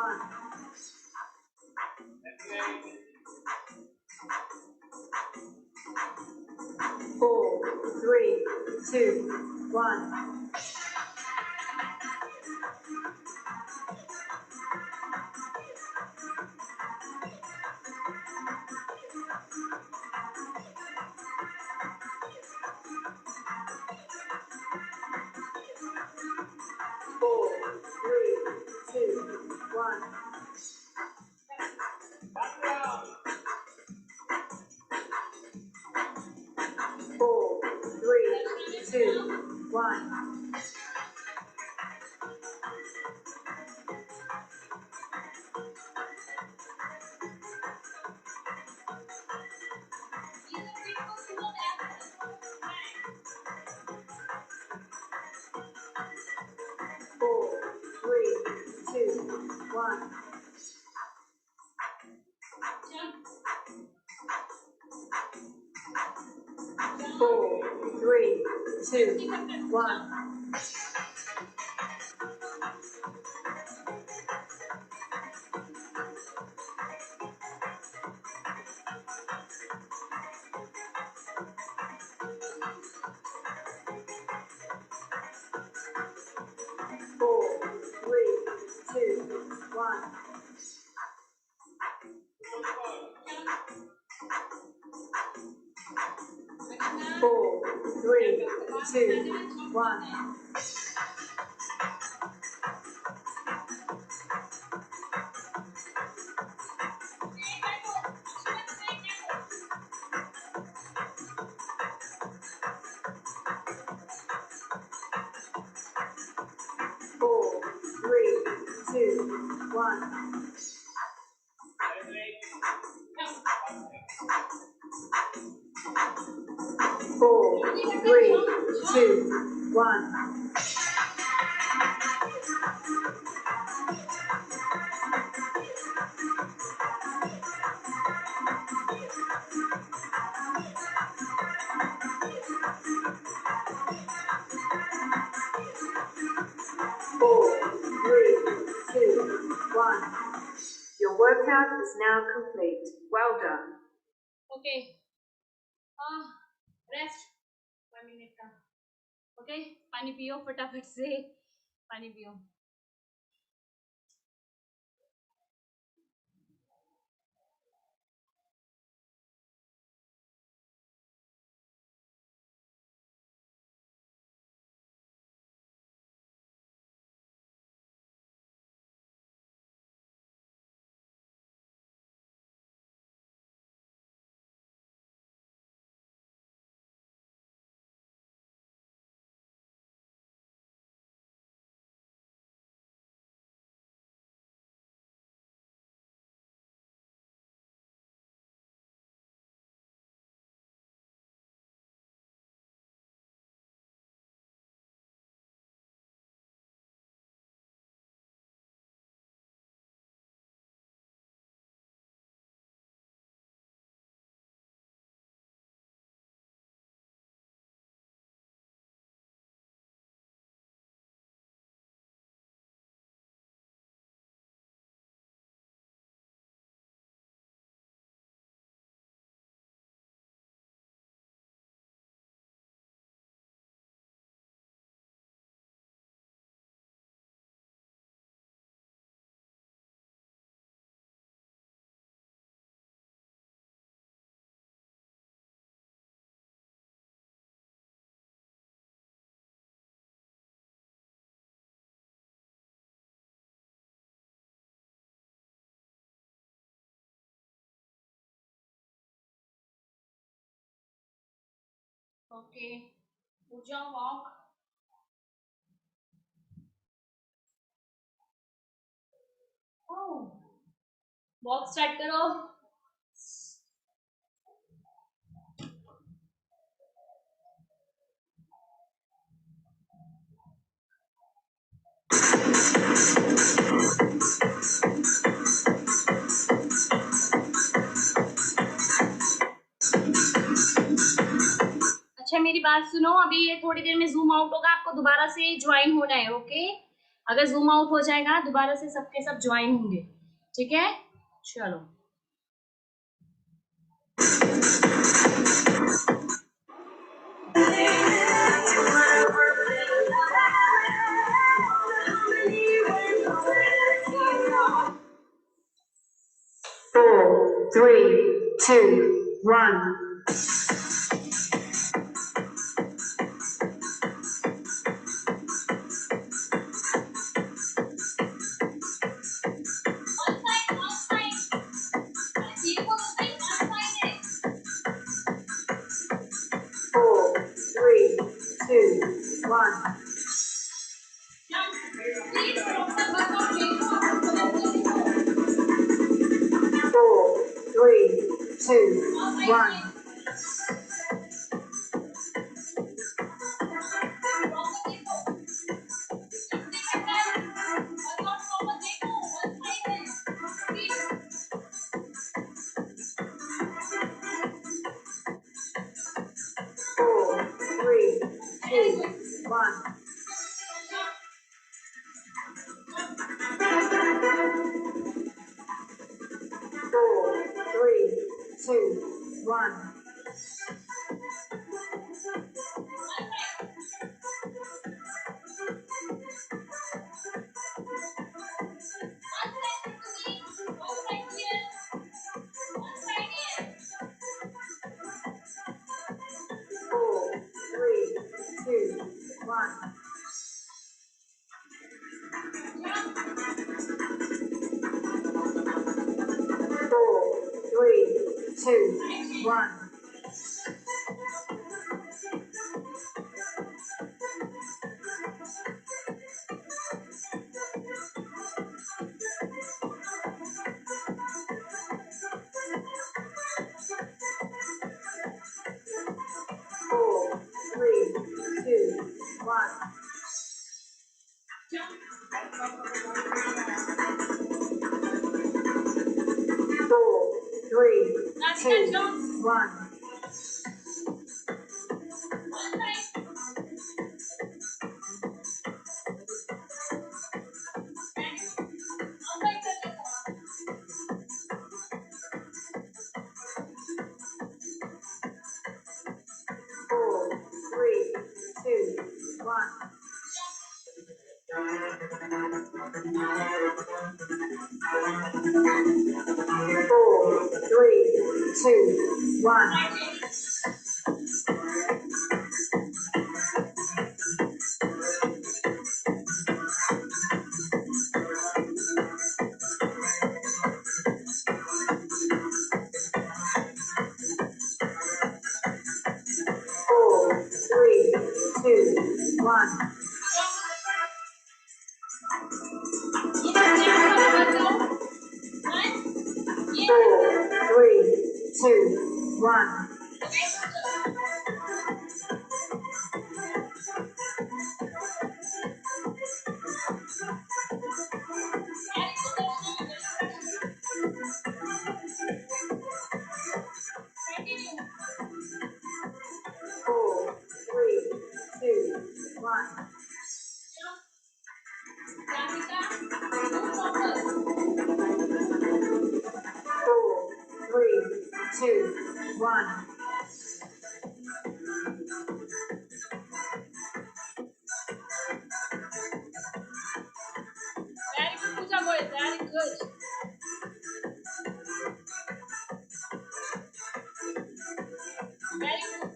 1. 4, 3, 2, 1. 4, 3, 2, 1. 4, 3, 2, 1. 4, 3, 2, 1. 4, 3, 2, 1. 4, 3, 2, 1. 4, 3, 2, 1. 4, 3, 2, 1. 4, 3, 2, 1. 4, 3, 2, 1. Your workout is now complete. Well done. Okay rest 1 minute का okay पानी पियो फटाफट से पानी पियो ओके उठ जाओ वॉक वॉक स्टार्ट करो अच्छा मेरी बात सुनो अभी ये थोड़ी देर में जूम आउट होगा आपको दोबारा से ज्वाइन होना है ओके अगर जूम आउट हो जाएगा दोबारा से सबके सब ज्वाइन होंगे, ठीक है? चलो Four, three, two, one. Four, three, two, one. Four, three, two, one. Four, three, two, one. Four, three, two, one. Four, three, two, one. Four, three, two, one. Four, three, two, one. Four, three, two, one. Four, three, two, one. Four, three, two, one. Four, three, two, one. Four, three, two, one. Four, three, two, one. Four, three, two, one. Very good, Pooja boy. Very good. Very good.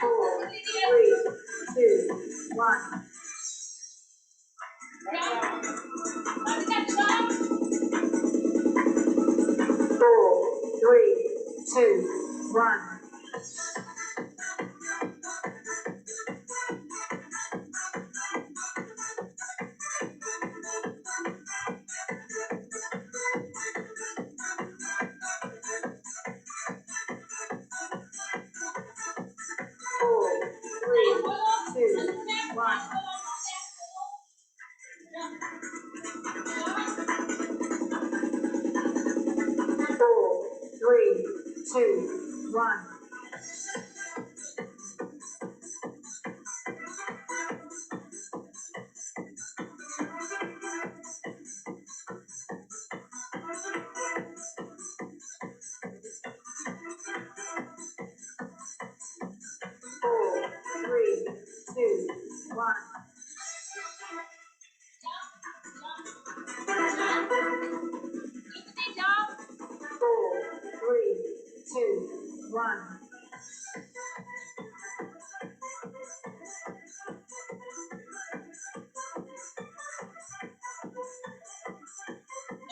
Four, three, two, one. Four, three, two, one. Four, three, two, one. Four, three, two, one. one. Four, three, two, one.